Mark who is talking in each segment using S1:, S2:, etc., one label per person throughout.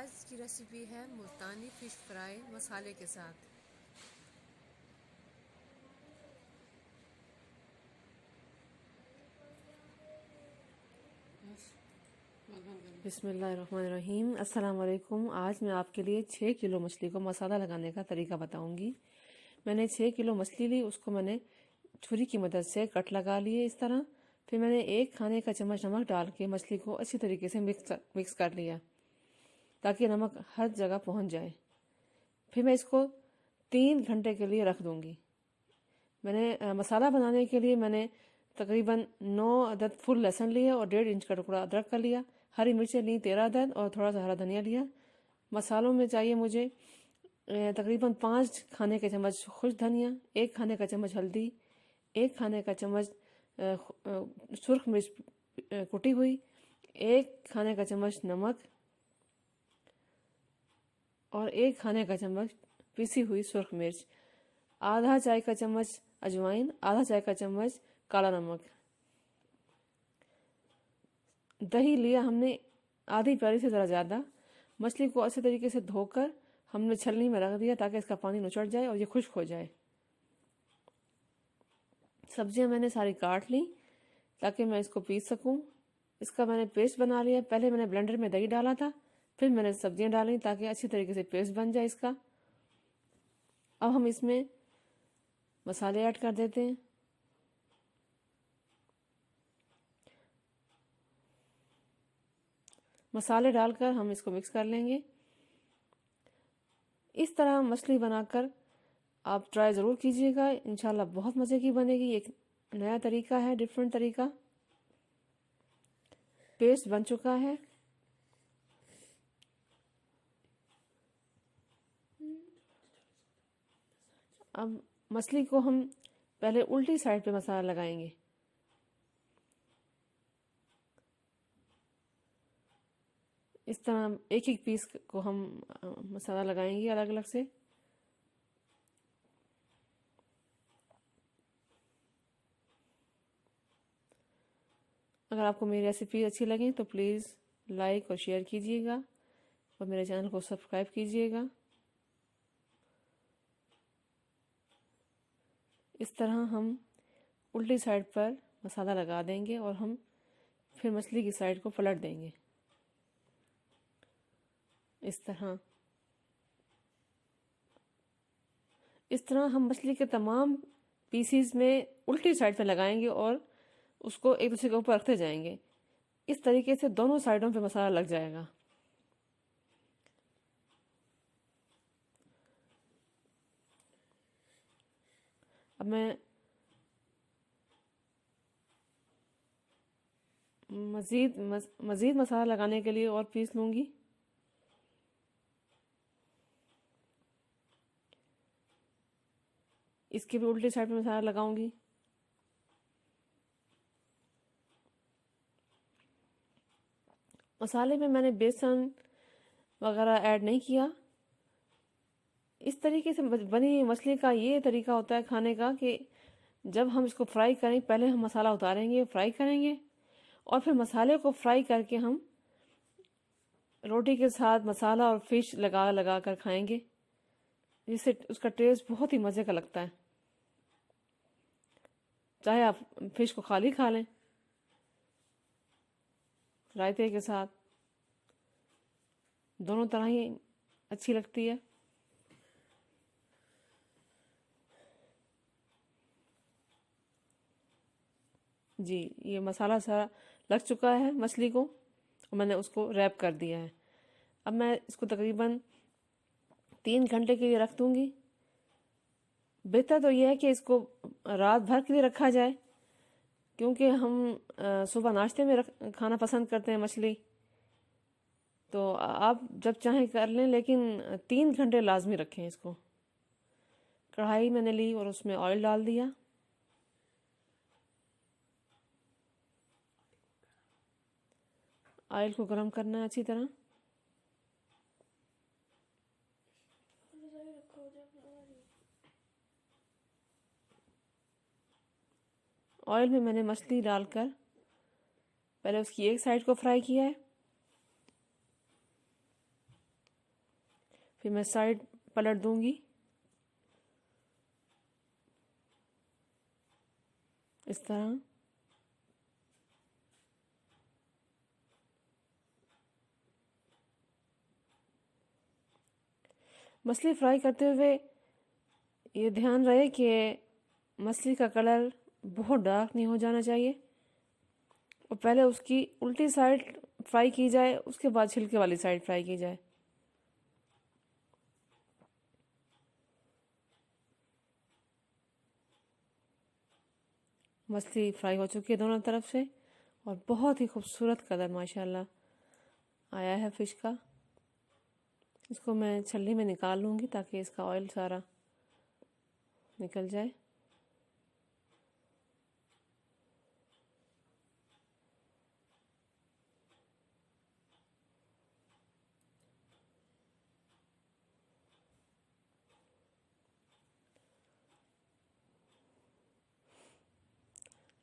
S1: आज की रेसिपी है मुल्तानी फ़िश फ्राई मसाले के साथ। बिस्मिल्लाहिर्रहमानिर्रहीम। अस्सलाम वालेकुम। आज मैं आपके लिए 6 किलो मछली को मसाला लगाने का तरीका बताऊंगी। मैंने 6 किलो मछली ली, उसको मैंने छुरी की मदद से कट लगा लिए इस तरह। फिर मैंने 1 खाने का चम्मच नमक डाल के मछली को अच्छी तरीके से मिक्स कर लिया ताकि नमक हर जगह पहुंच जाए। फिर मैं इसको 3 घंटे के लिए रख दूंगी। मैंने मसाला बनाने के लिए मैंने तकरीबन 9 अदद फुल लहसुन लिए और 1.5 इंच का टुकड़ा अदरक का लिया। हरी मिर्चें ली 13 अदद और थोड़ा सा हरा धनिया लिया। मसालों में चाहिए मुझे तकरीबन 5 खाने के चम्मच खुश धनिया, 1 खाने का चम्मच हल्दी, 1 खाने का चम्मच सुर्ख मिर्च कुटी हुई, 1 खाने का चम्मच नमक और 1 खाने का चम्मच पिसी हुई सुर्ख मिर्च, आधा चाय का चम्मच अजवाइन, आधा चाय का चम्मच काला नमक। दही लिया हमने आधी प्याली से ज़रा ज़्यादा। मछली को अच्छे तरीके से धोकर हमने छलनी में रख दिया ताकि इसका पानी नुचड़ जाए और ये खुश्क हो जाए। सब्जियां मैंने सारी काट ली ताकि मैं इसको पीस सकूं। इसका मैंने पेस्ट बना लिया। पहले मैंने ब्लेंडर में दही डाला था, फिर मैंने सब्जियां डाली ताकि अच्छी तरीके से पेस्ट बन जाए इसका। अब हम इसमें मसाले ऐड कर देते हैं। मसाले डालकर हम इसको मिक्स कर लेंगे। इस तरह मछली बनाकर आप ट्राई ज़रूर कीजिएगा, इंशाल्लाह बहुत मज़े की बनेगी। एक नया तरीका है, डिफरेंट तरीका। पेस्ट बन चुका है। अब मछली को हम पहले उल्टी साइड पे मसाला लगाएंगे। इस तरह एक एक पीस को हम मसाला लगाएंगे अलग अलग से। अगर आपको मेरी रेसिपी अच्छी लगे तो प्लीज़ लाइक और शेयर कीजिएगा और मेरे चैनल को सब्सक्राइब कीजिएगा। इस तरह हम उल्टी साइड पर मसाला लगा देंगे और हम फिर मछली की साइड को पलट देंगे इस तरह। इस तरह हम मछली के तमाम पीसीज में उल्टी साइड पे लगाएंगे और उसको एक दूसरे के ऊपर रखते जाएंगे। इस तरीके से दोनों साइडों पे मसाला लग जाएगा। अब मैं मज़ीद मसाला लगाने के लिए और पीस लूँगी। इसकी भी उल्टी साइड पे मसाला लगाऊंगी। मसाले में मैंने बेसन वगैरह ऐड नहीं किया। इस तरीके से बनी मछली का ये तरीका होता है खाने का कि जब हम इसको फ्राई करें, पहले हम मसाला उतारेंगे, फ्राई करेंगे और फिर मसाले को फ्राई करके हम रोटी के साथ मसाला और फिश लगा लगा कर खाएंगे, जिससे उसका टेस्ट बहुत ही मज़े का लगता है। चाहे आप फिश को खाली खा लें रायते के साथ, दोनों तरह ही अच्छी लगती है। जी, ये मसाला सारा लग चुका है मछली को और मैंने उसको रैप कर दिया है। अब मैं इसको तकरीबन 3 घंटे के लिए रख दूंगी। बेहतर तो यह है कि इसको रात भर के लिए रखा जाए, क्योंकि हम सुबह नाश्ते में खाना पसंद करते हैं मछली। तो आप जब चाहें कर लें, लेकिन 3 घंटे लाजमी रखें इसको। कढ़ाई मैंने ली और उसमें ऑयल डाल दिया। ऑयल को गर्म करना है अच्छी तरह। ऑयल में मैंने मछली डालकर पहले उसकी एक साइड को फ्राई किया है। फिर मैं साइड पलट दूंगी इस तरह। मछली फ्राई करते हुए ये ध्यान रहे कि मछली का कलर बहुत डार्क नहीं हो जाना चाहिए, और पहले उसकी उल्टी साइड फ्राई की जाए, उसके बाद छिलके वाली साइड फ्राई की जाए। मछली फ्राई हो चुकी है दोनों तरफ से, और बहुत ही खूबसूरत कलर माशाल्लाह आया है फ़िश का। इसको मैं छल्ली में निकाल लूँगी ताकि इसका ऑयल सारा निकल जाए।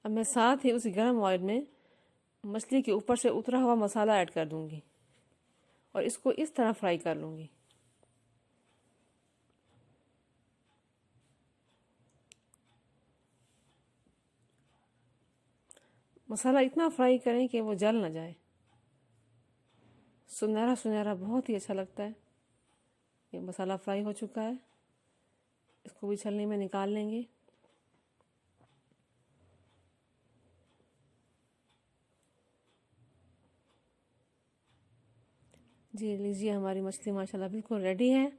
S1: अब मैं साथ ही उस गर्म ऑयल में मछली के ऊपर से उतरा हुआ मसाला ऐड कर दूंगी और इसको इस तरह फ्राई कर लूँगी। मसाला इतना फ्राई करें कि वो जल ना जाए, सुनहरा सुनहरा बहुत ही अच्छा लगता है। ये मसाला फ्राई हो चुका है, इसको भी छलनी में निकाल लेंगे। जी लीजिए, हमारी मछली माशाल्लाह बिल्कुल रेडी है,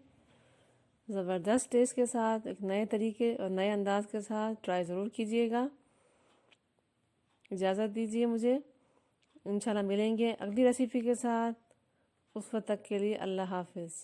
S1: ज़बरदस्त टेस्ट के साथ, एक नए तरीके और नए अंदाज के साथ ट्राई ज़रूर कीजिएगा। इजाज़त दीजिए मुझे, इंशाल्लाह मिलेंगे अगली रेसिपी के साथ। उस वक्त तक के लिए अल्लाह हाफिज़।